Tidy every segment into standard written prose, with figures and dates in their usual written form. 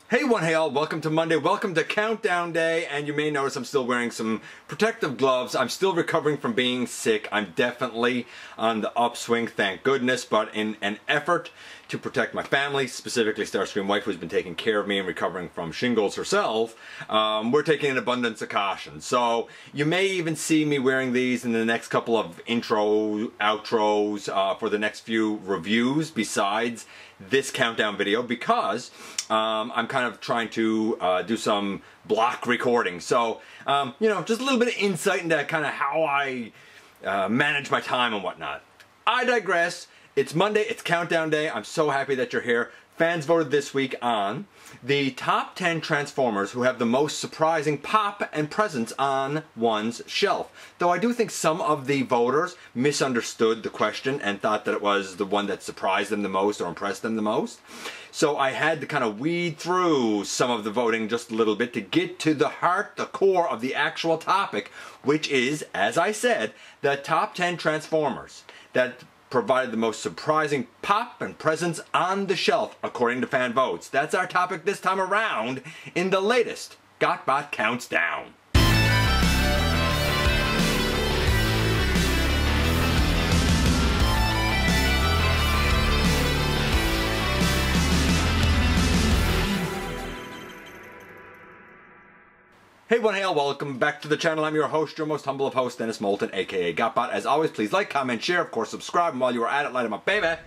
Hey one, hey all, welcome to Monday, welcome to Countdown Day, and you may notice I'm still wearing some protective gloves. I'm still recovering from being sick. I'm definitely on the upswing, thank goodness, but in an effort to protect my family, specifically Starscream wife who's been taking care of me and recovering from shingles herself, we're taking an abundance of caution. So you may even see me wearing these in the next couple of outros for the next few reviews besides this countdown video, because I'm kind of trying to do some block recording. So, you know, just a little bit of insight into kind of how I manage my time and whatnot. I digress. It's Monday, it's Countdown Day. I'm so happy that you're here. Fans voted this week on the top 10 Transformers who have the most surprising pop and presence on one's shelf. Though I do think some of the voters misunderstood the question and thought that it was the one that surprised them the most or impressed them the most. So I had to kind of weed through some of the voting just a little bit to get to the heart, the core of the actual topic, which is, as I said, the top 10 Transformers that provided the most surprising pop and presence on the shelf according to fan votes. That's our topic this time around in the latest GotBot Counts Down. Hey one, hey all, welcome back to the channel. I'm your host, your most humble of hosts, Dennis Moulton, aka GotBot. As always, please like, comment, share, of course subscribe, and while you are at it, light 'em up, baby.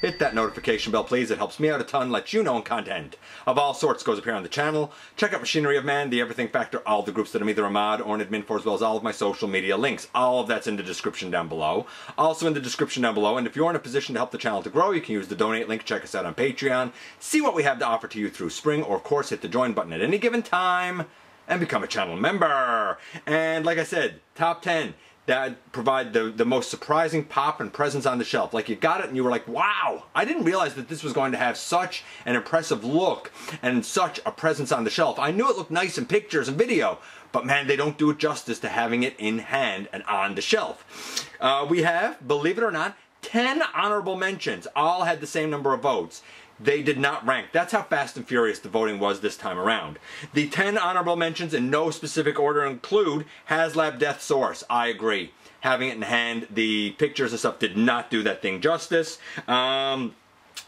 Hit that notification bell, please. It helps me out a ton, lets you know when content of all sorts goes up here on the channel. Check out Machinery of Man, The Everything Factor, all the groups that I'm either a mod or an admin for, as well as all of my social media links. All of that's in the description down below. Also in the description down below, and if you're in a position to help the channel to grow, you can use the donate link, check us out on Patreon, see what we have to offer to you through spring, or of course hit the join button at any given time and become a channel member. And like I said, top 10 that provide the most surprising pop and presence on the shelf. Like you got it and you were like, wow, I didn't realize that this was going to have such an impressive look and such a presence on the shelf. I knew it looked nice in pictures and video, but man, they don't do it justice to having it in hand and on the shelf. We have, believe it or not, 10 honorable mentions. All had the same number of votes. They did not rank. That's how fast and furious the voting was this time around. The 10 honorable mentions in no specific order include HasLab Death Source. I agree. Having it in hand, the pictures and stuff did not do that thing justice.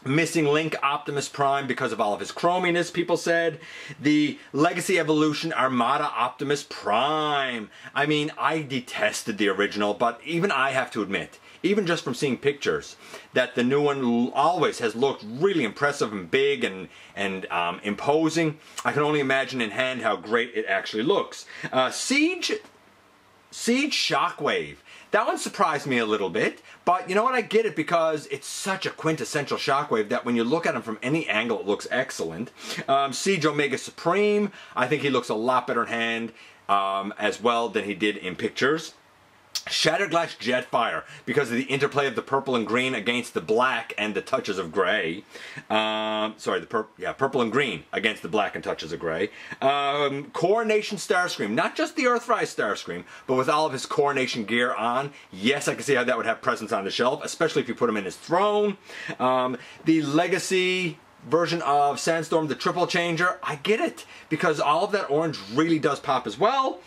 Missing Link Optimus Prime because of all of his chrominess, people said. The Legacy Evolution Armada Optimus Prime. I mean, I detested the original, but even I have to admit, even just from seeing pictures, that the new one always has looked really impressive and big and imposing. I can only imagine in hand how great it actually looks. Siege Shockwave. That one surprised me a little bit, but you know what, I get it because it's such a quintessential Shockwave that when you look at him from any angle it looks excellent. Siege Omega Supreme, I think he looks a lot better in hand as well than he did in pictures. Shatterglass Jetfire, because of the interplay of the purple and green against the black and the touches of gray. Purple and green against the black and touches of gray. Coronation Starscream, not just the Earthrise Starscream, but with all of his Coronation gear on. Yes, I can see how that would have presence on the shelf, especially if you put him in his throne. The Legacy version of Sandstorm, the Triple Changer, I get it, because all of that orange really does pop as well.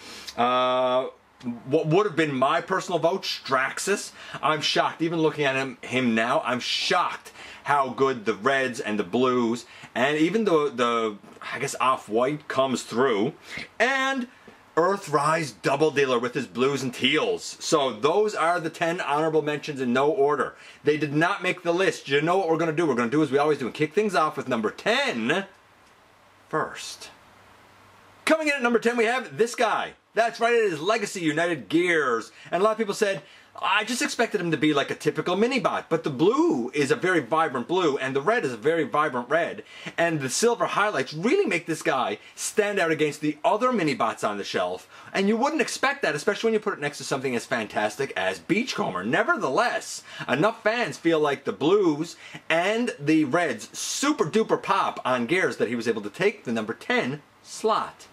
What would have been my personal vote, Jaxis. I'm shocked, even looking at him now, I'm shocked how good the reds and the blues, and even the I guess, off-white comes through. And Earthrise Double Dealer with his blues and teals. So those are the 10 honorable mentions in no order. They did not make the list. You know what we're going to do? We're going to do as we always do and kick things off with number 10 first. Coming in at number 10, we have this guy. That's right, it is Legacy United Gears. And a lot of people said, I just expected him to be like a typical minibot, but the blue is a very vibrant blue, and the red is a very vibrant red, and the silver highlights really make this guy stand out against the other minibots on the shelf, and you wouldn't expect that, especially when you put it next to something as fantastic as Beachcomber. Nevertheless, enough fans feel like the blues and the reds super duper pop on Gears that he was able to take the number 10 slot.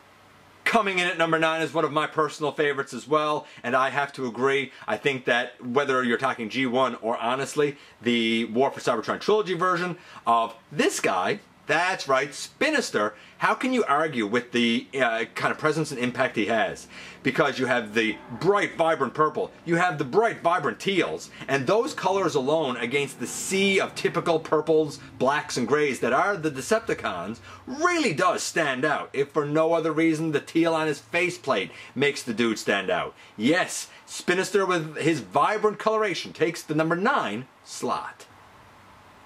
Coming in at number 9 is one of my personal favorites as well, and I have to agree. I think that whether you're talking G1 or honestly the War for Cybertron trilogy version of this guy, That's right, Spinster. How can you argue with the kind of presence and impact he has? Because you have the bright, vibrant purple, you have the bright, vibrant teals, and those colors alone against the sea of typical purples, blacks, and grays that are the Decepticons really does stand out. If for no other reason, the teal on his faceplate makes the dude stand out. Yes, Spinster with his vibrant coloration takes the number 9 slot.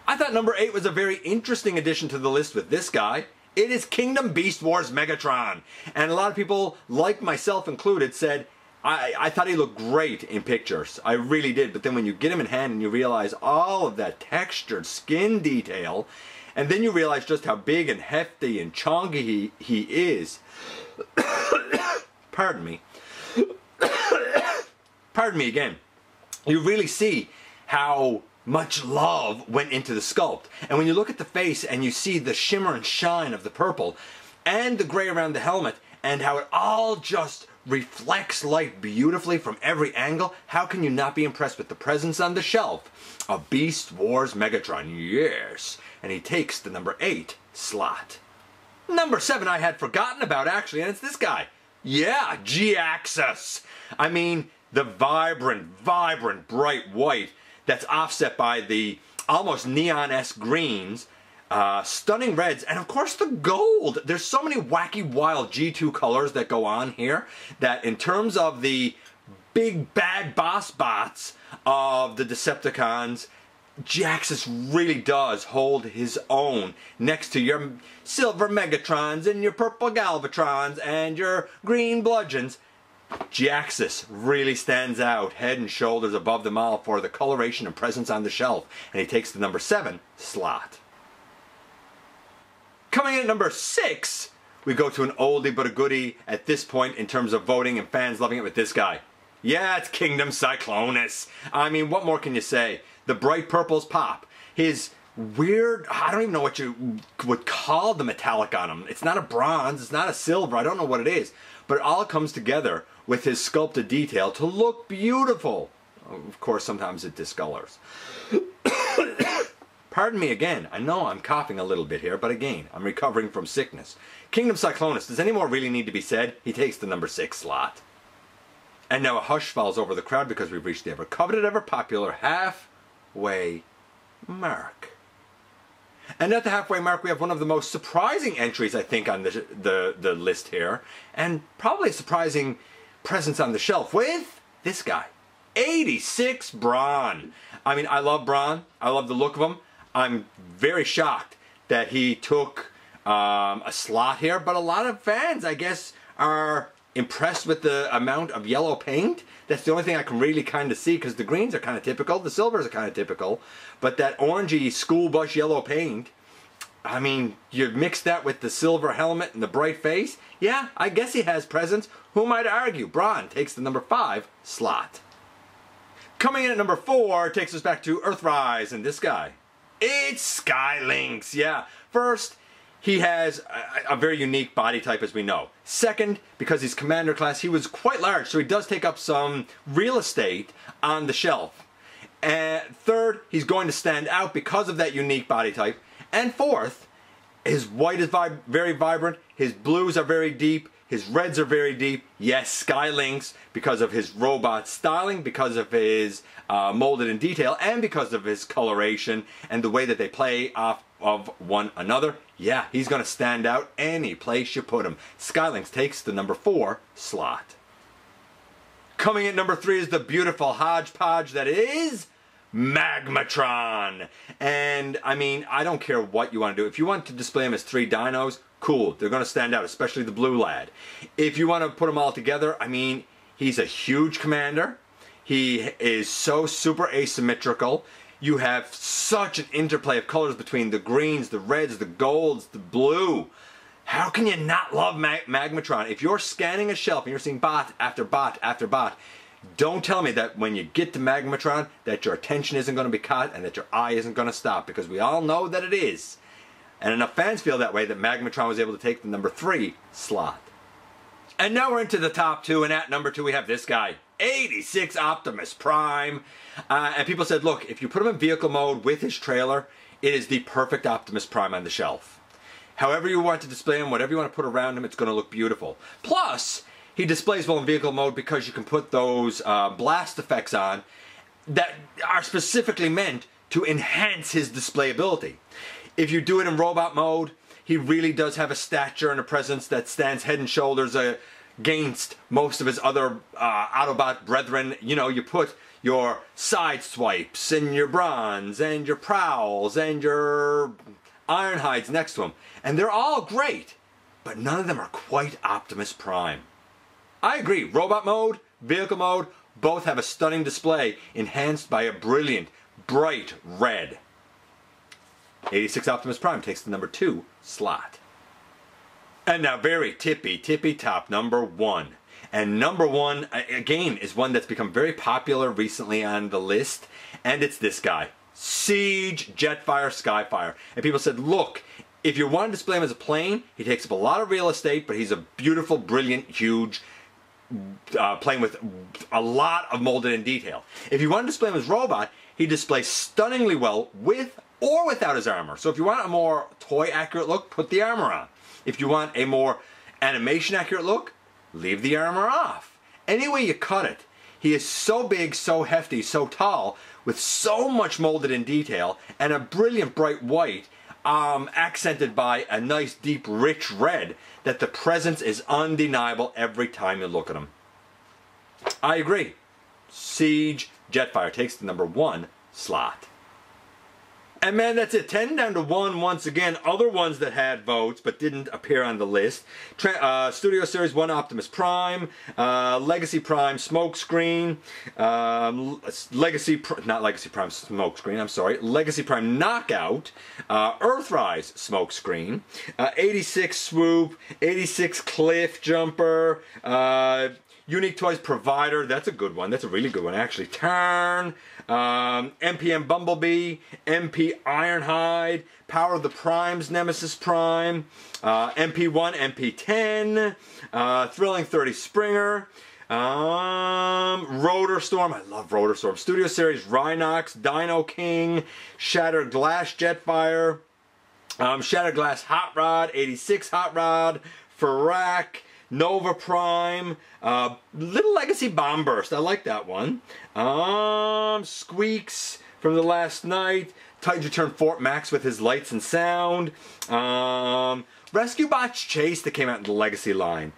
I thought number 8 was a very interesting addition to the list with this guy. It is Kingdom Beast Wars Megatron. And a lot of people, like myself included, said, I thought he looked great in pictures. I really did. But then when you get him in hand and you realize all of that textured skin detail, and then you realize just how big and hefty and chonky he is. Pardon me. Pardon me again. You really see how much love went into the sculpt. And when you look at the face and you see the shimmer and shine of the purple and the gray around the helmet and how it all just reflects light beautifully from every angle, how can you not be impressed with the presence on the shelf of Beast Wars Megatron? Yes. And he takes the number 8 slot. Number 7 I had forgotten about actually, and it's this guy. Yeah, Jaxis. I mean, the vibrant, bright white that's offset by the almost neon-esque greens, stunning reds, and of course the gold. There's so many wacky, wild G2 colors that go on here that in terms of the big bad boss bots of the Decepticons, Jaxis really does hold his own next to your silver Megatrons and your purple Galvatrons and your green Bludgeons. Jaxis really stands out head and shoulders above them all for the coloration and presence on the shelf, and he takes the number 7 slot. Coming in at number 6, we go to an oldie but a goodie at this point in terms of voting and fans loving it with this guy. Yeah, it's Kingdom Cyclonus. I mean, what more can you say? The bright purples pop. His weird, I don't even know what you would call the metallic on him. It's not a bronze, it's not a silver, I don't know what it is. But it all comes together with his sculpted detail to look beautiful. Of course, sometimes it discolors. Pardon me again. I know I'm coughing a little bit here, but again, I'm recovering from sickness. Kingdom Cyclonus, does any more really need to be said? He takes the number 6 slot. And now a hush falls over the crowd because we've reached the ever coveted, ever popular halfway mark. And at the halfway mark, we have one of the most surprising entries, I think, on the list here. And probably a surprising presence on the shelf with this guy. 86 Braun. I mean, I love Braun. I love the look of him. I'm very shocked that he took a slot here. But a lot of fans, I guess, are impressed with the amount of yellow paint. That's the only thing I can really kind of see, because the greens are kind of typical, the silvers are kind of typical, but that orangey school bus yellow paint, I mean, you mix that with the silver helmet and the bright face, yeah, I guess he has presence. Who might argue? Braun takes the number 5 slot. Coming in at number 4 takes us back to Earthrise, and this guy. It's Skylinks, yeah. First, he has a very unique body type, as we know. Second, because he's commander class, he was quite large, so he does take up some real estate on the shelf. And third, he's going to stand out because of that unique body type. And fourth, his white is very vibrant, his blues are very deep, his reds are very deep. Yes, Skylinks, because of his robot styling, because of his molded in detail, and because of his coloration and the way that they play off of one another. Yeah, he's going to stand out any place you put him. Skylinks takes the number 4 slot. Coming at number 3 is the beautiful hodgepodge that is Magmatron. And I mean, I don't care what you want to do. If you want to display him as 3 dinos, cool. They're going to stand out, especially the blue lad. If you want to put them all together, I mean, he's a huge commander. He is so super asymmetrical. You have such an interplay of colors between the greens, the reds, the golds, the blue. How can you not love Magmatron? If you're scanning a shelf and you're seeing bot after bot after bot, don't tell me that when you get to Magmatron that your attention isn't going to be caught and that your eye isn't going to stop, because we all know that it is. And enough fans feel that way that Magmatron was able to take the number 3 slot. And now we're into the top 2, and at number 2 we have this guy. 86 Optimus Prime. And people said, look, if you put him in vehicle mode with his trailer, it is the perfect Optimus Prime on the shelf. However you want to display him, whatever you want to put around him, it's going to look beautiful. Plus, he displays well in vehicle mode because you can put those blast effects on that are specifically meant to enhance his displayability. If you do it in robot mode, he really does have a stature and a presence that stands head and shoulders against most of his other Autobot brethren. You know, you put your side swipes and your Brauns and your Prowls and your Ironhides next to him, and they're all great, but none of them are quite Optimus Prime. I agree, robot mode, vehicle mode, both have a stunning display enhanced by a brilliant, bright red. 86 Optimus Prime takes the number 2 slot. And now very tippy top, number 1. And number 1, again, is one that's become very popular recently on the list, and it's this guy. Siege Jetfire Skyfire. And people said, look, if you want to display him as a plane, he takes up a lot of real estate, but he's a beautiful, brilliant, huge plane with a lot of molded in detail. If you want to display him as robot, he displays stunningly well with or without his armor. So if you want a more toy accurate look, put the armor on. If you want a more animation accurate look, leave the armor off. Any way you cut it, he is so big, so hefty, so tall, with so much molded in detail, and a brilliant bright white, accented by a nice deep rich red, that the presence is undeniable every time you look at him. I agree. Siege Jetfire takes the number 1 slot. And man, that's it. 10 down to 1 once again. Other ones that had votes but didn't appear on the list. Studio Series 1 Optimus Prime, Legacy Prime Smokescreen, Legacy Prime Smokescreen, I'm sorry, Legacy Prime Knockout, Earthrise Smokescreen, 86 Swoop, 86 Cliff Jumper, Unique Toys Provider, that's a good one, that's a really good one actually, Turn, MPM Bumblebee, MP Ironhide, Power of the Primes Nemesis Prime, MP1, MP10, Thrilling 30 Springer, Rotor Storm, I love Rotor Storm, Studio Series Rhinox, Dino King, Shattered Glass Jetfire, Shattered Glass Hot Rod, 86 Hot Rod, Ferrac, Nova Prime, Little Legacy Bomb Burst, I like that one. Squeaks from the last night, Titan's Return Fort Max with his lights and sound, Rescue Bots Chase that came out in the Legacy line,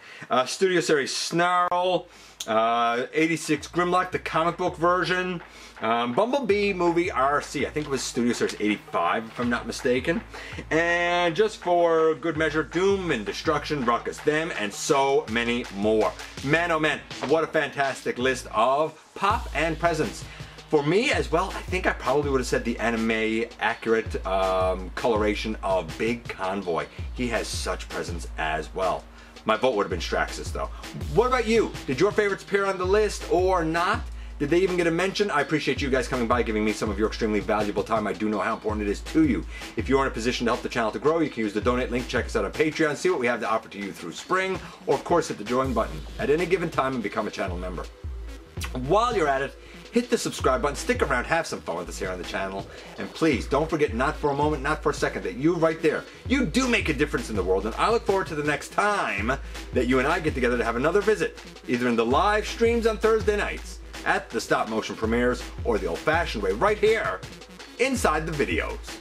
Studio Series Snarl, 86 Grimlock, the comic book version, Bumblebee movie RC, I think it was Studio Series 85 if I'm not mistaken, and just for good measure, Doom and Destruction Ruckus, them and so many more. Man oh man, what a fantastic list of pop and presents. For me as well, I think I probably would have said the anime accurate coloration of Big Convoy. He has such presence as well. My vote would have been Straxus though. What about you? Did your favorites appear on the list or not? Did they even get a mention? I appreciate you guys coming by, giving me some of your extremely valuable time. I do know how important it is to you. If you're in a position to help the channel to grow, you can use the donate link, check us out on Patreon, see what we have to offer to you through spring, or of course hit the join button at any given time and become a channel member. While you're at it, hit the subscribe button, stick around, have some fun with us here on the channel, and please don't forget, not for a moment, not for a second, that you right there, you do make a difference in the world, and I look forward to the next time that you and I get together to have another visit, either in the live streams on Thursday nights, at the stop motion premieres, or the old-fashioned way right here inside the videos.